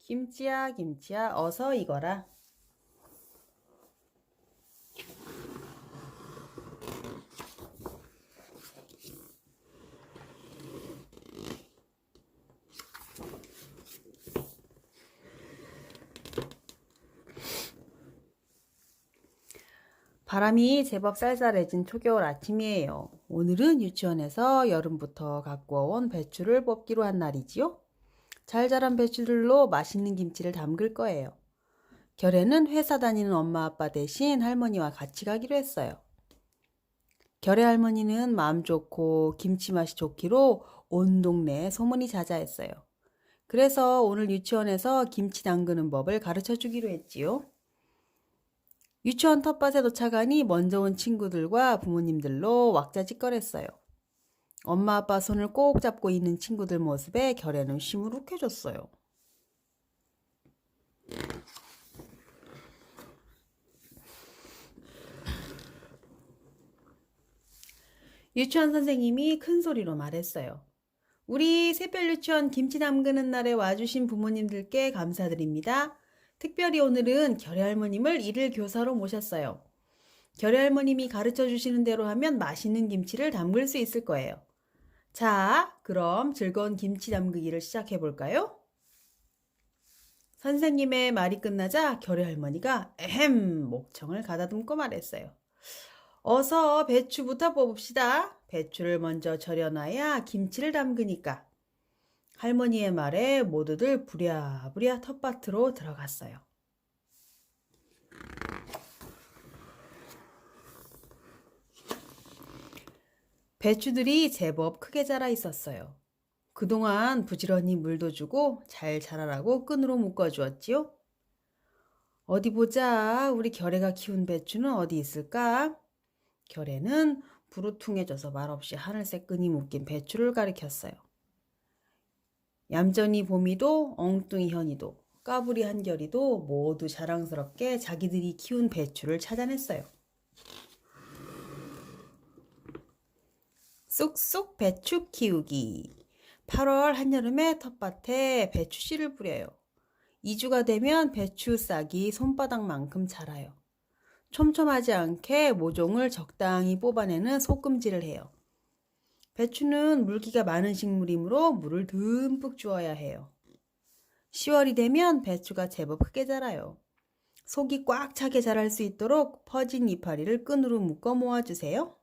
김치야, 김치야, 어서 익어라. 바람이 제법 쌀쌀해진 초겨울 아침이에요. 오늘은 유치원에서 여름부터 갖고 온 배추를 뽑기로 한 날이지요. 잘 자란 배추들로 맛있는 김치를 담글 거예요. 결에는 회사 다니는 엄마 아빠 대신 할머니와 같이 가기로 했어요. 결의 할머니는 마음 좋고 김치 맛이 좋기로 온 동네에 소문이 자자했어요. 그래서 오늘 유치원에서 김치 담그는 법을 가르쳐 주기로 했지요. 유치원 텃밭에 도착하니 먼저 온 친구들과 부모님들로 왁자지껄했어요. 엄마 아빠 손을 꼭 잡고 있는 친구들 모습에 결에는 시무룩해졌어요. 유치원 선생님이 큰 소리로 말했어요. 우리 샛별 유치원 김치 담그는 날에 와주신 부모님들께 감사드립니다. 특별히 오늘은 결의 할머님을 일일 교사로 모셨어요. 결의 할머님이 가르쳐 주시는 대로 하면 맛있는 김치를 담글 수 있을 거예요. 자, 그럼 즐거운 김치 담그기를 시작해 볼까요? 선생님의 말이 끝나자 결의 할머니가 목청을 가다듬고 말했어요. 어서 배추부터 뽑읍시다. 배추를 먼저 절여놔야 김치를 담그니까. 할머니의 말에 모두들 부랴부랴 텃밭으로 들어갔어요. 배추들이 제법 크게 자라 있었어요. 그동안 부지런히 물도 주고 잘 자라라고 끈으로 묶어주었지요. 어디 보자. 우리 결애가 키운 배추는 어디 있을까? 결애는 부르퉁해져서 말없이 하늘색 끈이 묶인 배추를 가리켰어요. 얌전히 봄이도 엉뚱이 현이도 까불이 한결이도 모두 자랑스럽게 자기들이 키운 배추를 찾아냈어요. 쑥쑥 배추 키우기. 8월 한여름에 텃밭에 배추씨를 뿌려요. 2주가 되면 배추 싹이 손바닥만큼 자라요. 촘촘하지 않게 모종을 적당히 뽑아내는 소금질을 해요. 배추는 물기가 많은 식물이므로 물을 듬뿍 주어야 해요. 10월이 되면 배추가 제법 크게 자라요. 속이 꽉 차게 자랄 수 있도록 퍼진 이파리를 끈으로 묶어 모아주세요.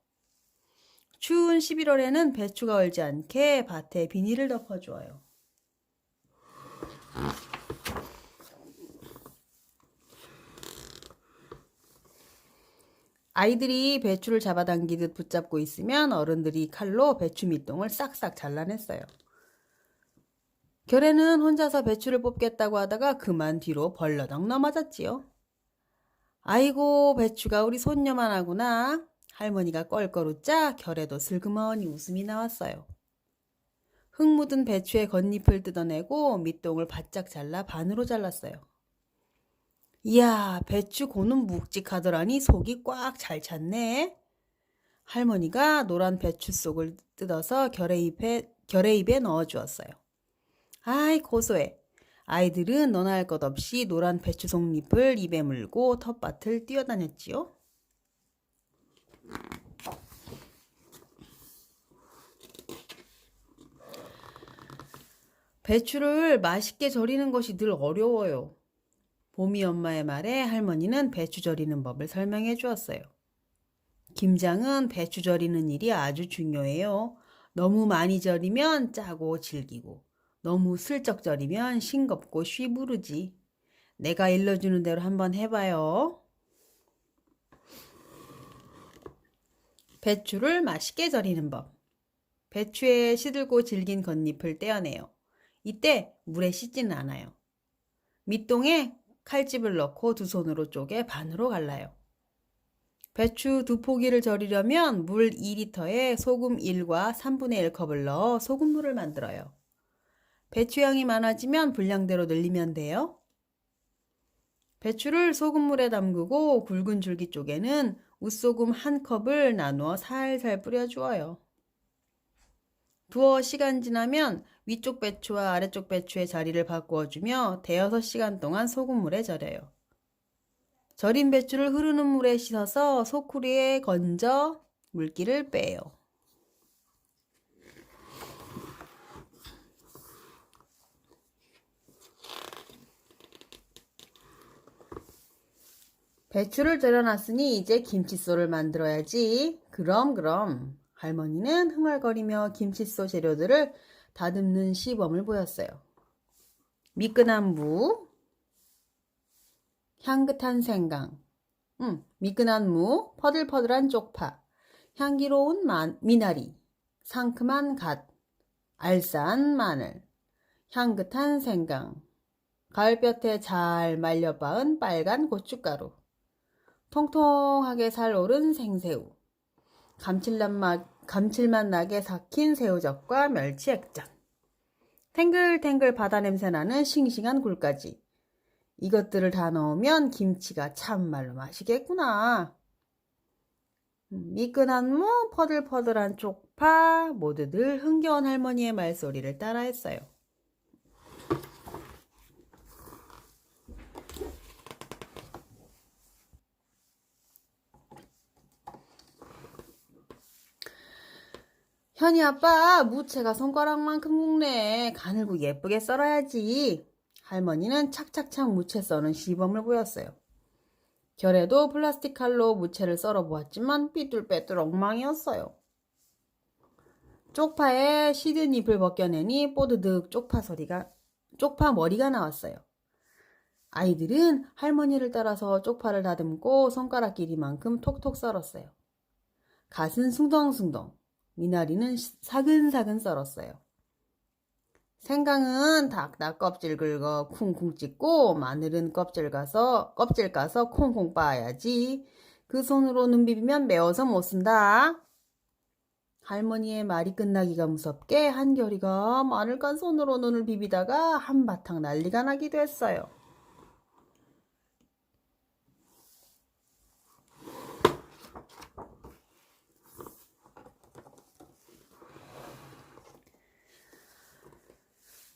추운 11월에는 배추가 얼지 않게 밭에 비닐을 덮어주어요. 아이들이 배추를 잡아당기듯 붙잡고 있으면 어른들이 칼로 배추 밑동을 싹싹 잘라냈어요. 결에는 혼자서 배추를 뽑겠다고 하다가 그만 뒤로 벌러덩 넘어졌지요. 아이고, 배추가 우리 손녀만 하구나. 할머니가 껄껄 웃자 결에도 슬그머니 웃음이 나왔어요. 흙 묻은 배추의 겉잎을 뜯어내고 밑동을 바짝 잘라 반으로 잘랐어요. 이야, 배추 고는 묵직하더라니 속이 꽉 잘 찼네. 할머니가 노란 배추 속을 뜯어서 결의 입에 넣어주었어요. 아이, 고소해. 아이들은 너나 할 것 없이 노란 배추 속잎을 입에 물고 텃밭을 뛰어다녔지요. 배추를 맛있게 절이는 것이 늘 어려워요. 봄이 엄마의 말에 할머니는 배추 절이는 법을 설명해 주었어요. 김장은 배추 절이는 일이 아주 중요해요. 너무 많이 절이면 짜고 질기고, 너무 슬쩍 절이면 싱겁고 쉬부르지. 내가 일러주는 대로 한번 해봐요. 배추를 맛있게 절이는 법. 배추의 시들고 질긴 겉잎을 떼어내요. 이때 물에 씻지는 않아요. 밑동에 칼집을 넣고 두 손으로 쪼개 반으로 갈라요. 배추 2포기를 절이려면 물 2리터에 소금 1과 3분의 1컵을 넣어 소금물을 만들어요. 배추향이 많아지면 분량대로 늘리면 돼요. 배추를 소금물에 담그고 굵은 줄기 쪽에는 웃소금 1컵을 나누어 살살 뿌려주어요. 두어 시간 지나면 위쪽 배추와 아래쪽 배추의 자리를 바꾸어주며 대여섯 시간 동안 소금물에 절여요. 절인 배추를 흐르는 물에 씻어서 소쿠리에 건져 물기를 빼요. 배추를 절여놨으니 이제 김치소를 만들어야지. 그럼. 할머니는 흥얼거리며 김치소 재료들을 다듬는 시범을 보였어요. 미끈한 무, 향긋한 생강, 미끈한 무, 퍼들퍼들한 쪽파, 향기로운 미나리, 상큼한 갓, 알싸한 마늘, 향긋한 생강, 가을볕에 잘 말려 빻은 빨간 고춧가루, 통통하게 살오른 생새우, 감칠맛 나게 삭힌 새우젓과 멸치 액젓, 탱글탱글 바다 냄새 나는 싱싱한 굴까지. 이것들을 다 넣으면 김치가 참말로 맛이겠구나. 미끈한 무, 퍼들퍼들한 쪽파, 모두들 흥겨운 할머니의 말소리를 따라했어요. 현이 아빠, 무채가 손가락만큼 굵네. 가늘고 예쁘게 썰어야지. 할머니는 착착착 무채 써는 시범을 보였어요. 결에도 플라스틱 칼로 무채를 썰어 보았지만 삐뚤빼뚤 엉망이었어요. 쪽파에 시든 잎을 벗겨내니 뽀드득 쪽파 머리가 나왔어요. 아이들은 할머니를 따라서 쪽파를 다듬고 손가락 길이만큼 톡톡 썰었어요. 갓은 숭덩숭덩, 미나리는 사근사근 썰었어요. 생강은 닭 껍질 긁어 쿵쿵 찢고 마늘은 껍질 까서 콩콩 빻아야지. 그 손으로 눈 비비면 매워서 못 쓴다. 할머니의 말이 끝나기가 무섭게 한결이가 마늘 깐 손으로 눈을 비비다가 한바탕 난리가 나기도 했어요.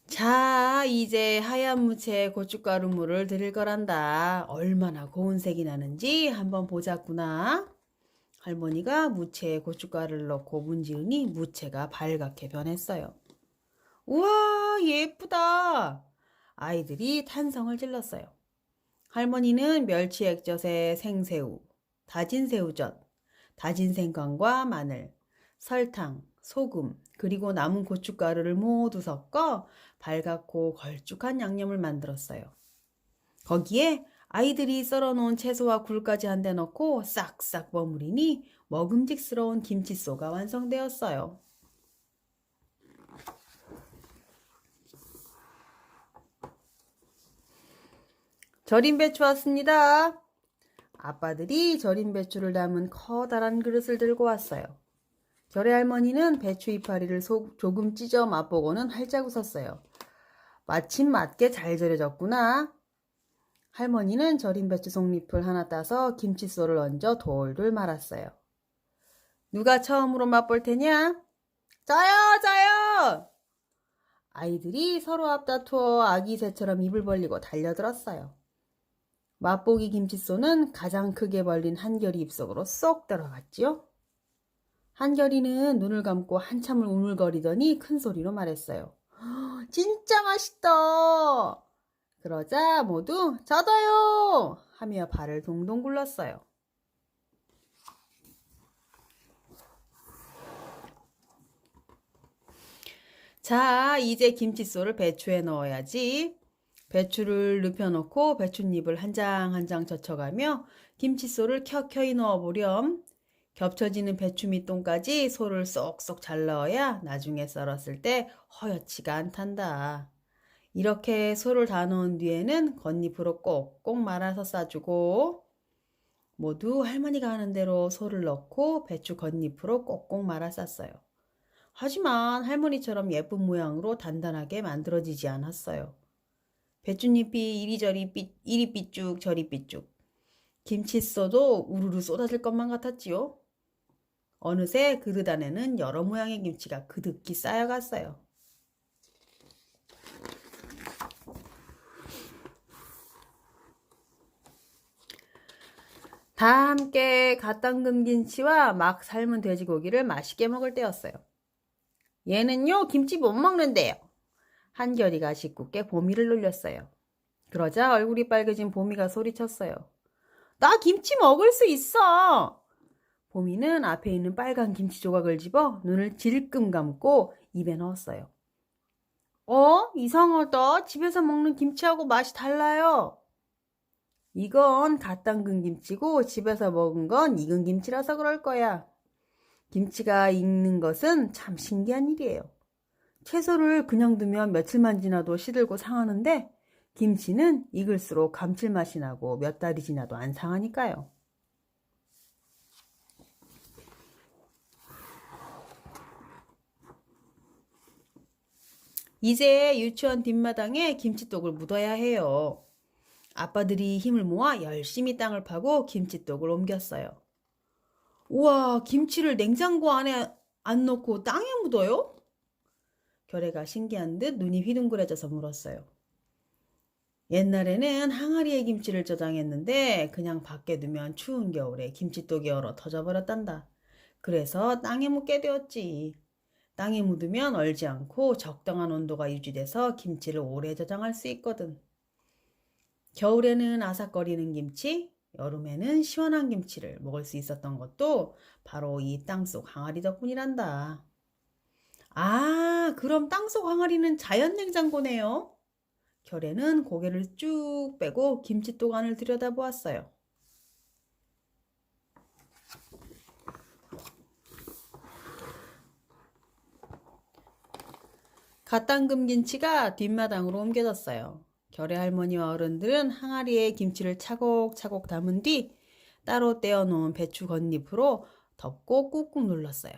자, 이제 하얀 무채에 고춧가루 물을 들일 거란다. 얼마나 고운 색이 나는지 한번 보자꾸나. 할머니가 무채에 고춧가루를 넣고 문지르니 무채가 발갛게 변했어요. 우와, 예쁘다. 아이들이 탄성을 질렀어요. 할머니는 멸치 액젓에 생새우, 다진 새우젓, 다진 생강과 마늘, 설탕, 소금, 그리고 남은 고춧가루를 모두 섞어 발갛고 걸쭉한 양념을 만들었어요. 거기에 아이들이 썰어놓은 채소와 굴까지 한데 넣고 싹싹 버무리니 먹음직스러운 김치소가 완성되었어요. 절인 배추 왔습니다. 아빠들이 절인 배추를 담은 커다란 그릇을 들고 왔어요. 결의 할머니는 배추 이파리를 조금 찢어 맛보고는 활짝 웃었어요. 마침 맞게 잘 절여졌구나. 할머니는 절인 배추 속잎을 하나 따서 김치소를 얹어 돌돌 말았어요. 누가 처음으로 맛볼 테냐? 저요! 아이들이 서로 앞다투어 아기 새처럼 입을 벌리고 달려들었어요. 맛보기 김치소는 가장 크게 벌린 한결이 입속으로 쏙 들어갔지요. 한결이는 눈을 감고 한참을 우물거리더니 큰 소리로 말했어요. 진짜 맛있다. 그러자 모두 저도요 하며 발을 동동 굴렀어요. 자, 이제 김치소를 배추에 넣어야지. 배추를 눕혀놓고 배춧잎을 한 장 한 장 젖혀가며 김치소를 켜켜이 넣어보렴. 겹쳐지는 배추 밑동까지 소를 쏙쏙 잘 넣어야 나중에 썰었을 때 허옇지가 않단다. 이렇게 소를 다 넣은 뒤에는 겉잎으로 꼭꼭 말아서 싸주고 모두 할머니가 하는 대로 소를 넣고 배추 겉잎으로 꼭꼭 말아 쌌어요. 하지만 할머니처럼 예쁜 모양으로 단단하게 만들어지지 않았어요. 배춧잎이 이리 삐쭉 저리 삐쭉. 김치소도 우르르 쏟아질 것만 같았지요. 어느새 그릇 안에는 여러 모양의 김치가 그득히 쌓여갔어요. 다 함께 갓 담근 김치와 막 삶은 돼지고기를 맛있게 먹을 때였어요. 얘는요, 김치 못 먹는데요. 한결이가 짓궂게 보미를 놀렸어요. 그러자 얼굴이 빨개진 보미가 소리쳤어요. 나 김치 먹을 수 있어! 보미는 앞에 있는 빨간 김치 조각을 집어 눈을 질끔 감고 입에 넣었어요. 이상하다. 집에서 먹는 김치하고 맛이 달라요. 이건 갓 담근 김치고 집에서 먹은 건 익은 김치라서 그럴 거야. 김치가 익는 것은 참 신기한 일이에요. 채소를 그냥 두면 며칠만 지나도 시들고 상하는데 김치는 익을수록 감칠맛이 나고 몇 달이 지나도 안 상하니까요. 이제 유치원 뒷마당에 김치독을 묻어야 해요. 아빠들이 힘을 모아 열심히 땅을 파고 김치독을 옮겼어요. 우와, 김치를 냉장고 안에 안 넣고 땅에 묻어요? 결애가 신기한 듯 눈이 휘둥그레져서 물었어요. 옛날에는 항아리에 김치를 저장했는데 그냥 밖에 두면 추운 겨울에 김치독이 얼어 터져버렸단다. 그래서 땅에 묻게 되었지. 땅에 묻으면 얼지 않고 적당한 온도가 유지돼서 김치를 오래 저장할 수 있거든. 겨울에는 아삭거리는 김치, 여름에는 시원한 김치를 먹을 수 있었던 것도 바로 이 땅속 항아리 덕분이란다. 아, 그럼 땅속 항아리는 자연 냉장고네요. 결애는 고개를 쭉 빼고 김치독 안을 들여다보았어요. 갓 담근 김치가 뒷마당으로 옮겨졌어요. 결애 할머니와 어른들은 항아리에 김치를 차곡차곡 담은 뒤 따로 떼어놓은 배추 겉잎으로 덮고 꾹꾹 눌렀어요.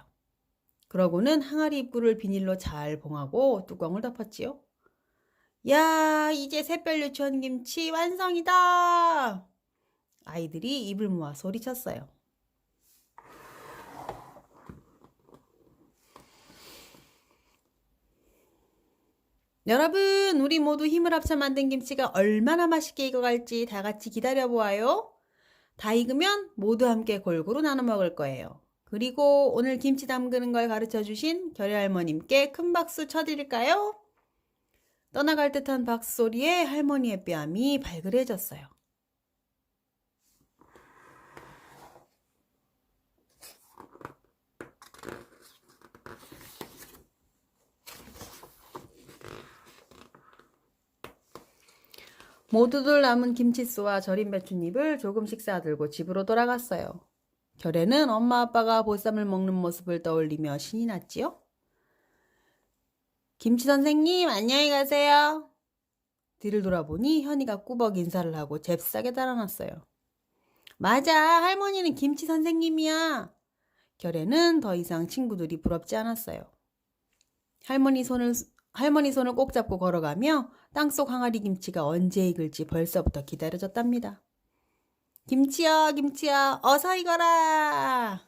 그러고는 항아리 입구를 비닐로 잘 봉하고 뚜껑을 덮었지요. 야, 이제 샛별 유치원 김치 완성이다! 아이들이 입을 모아 소리쳤어요. 여러분, 우리 모두 힘을 합쳐 만든 김치가 얼마나 맛있게 익어갈지 다 같이 기다려보아요. 다 익으면 모두 함께 골고루 나눠 먹을 거예요. 그리고 오늘 김치 담그는 걸 가르쳐 주신 결의 할머님께 큰 박수 쳐드릴까요? 떠나갈 듯한 박수 소리에 할머니의 뺨이 발그레졌어요. 모두들 남은 김치수와 절인 배춧잎을 조금씩 싸들고 집으로 돌아갔어요. 결에는 엄마 아빠가 보쌈을 먹는 모습을 떠올리며 신이 났지요. 김치 선생님, 안녕히 가세요. 뒤를 돌아보니 현이가 꾸벅 인사를 하고 잽싸게 달아났어요. 맞아, 할머니는 김치 선생님이야. 결에는 더 이상 친구들이 부럽지 않았어요. 할머니 손을 꼭 잡고 걸어가며 땅속 항아리 김치가 언제 익을지 벌써부터 기다려졌답니다. 김치야, 김치야, 어서 익어라!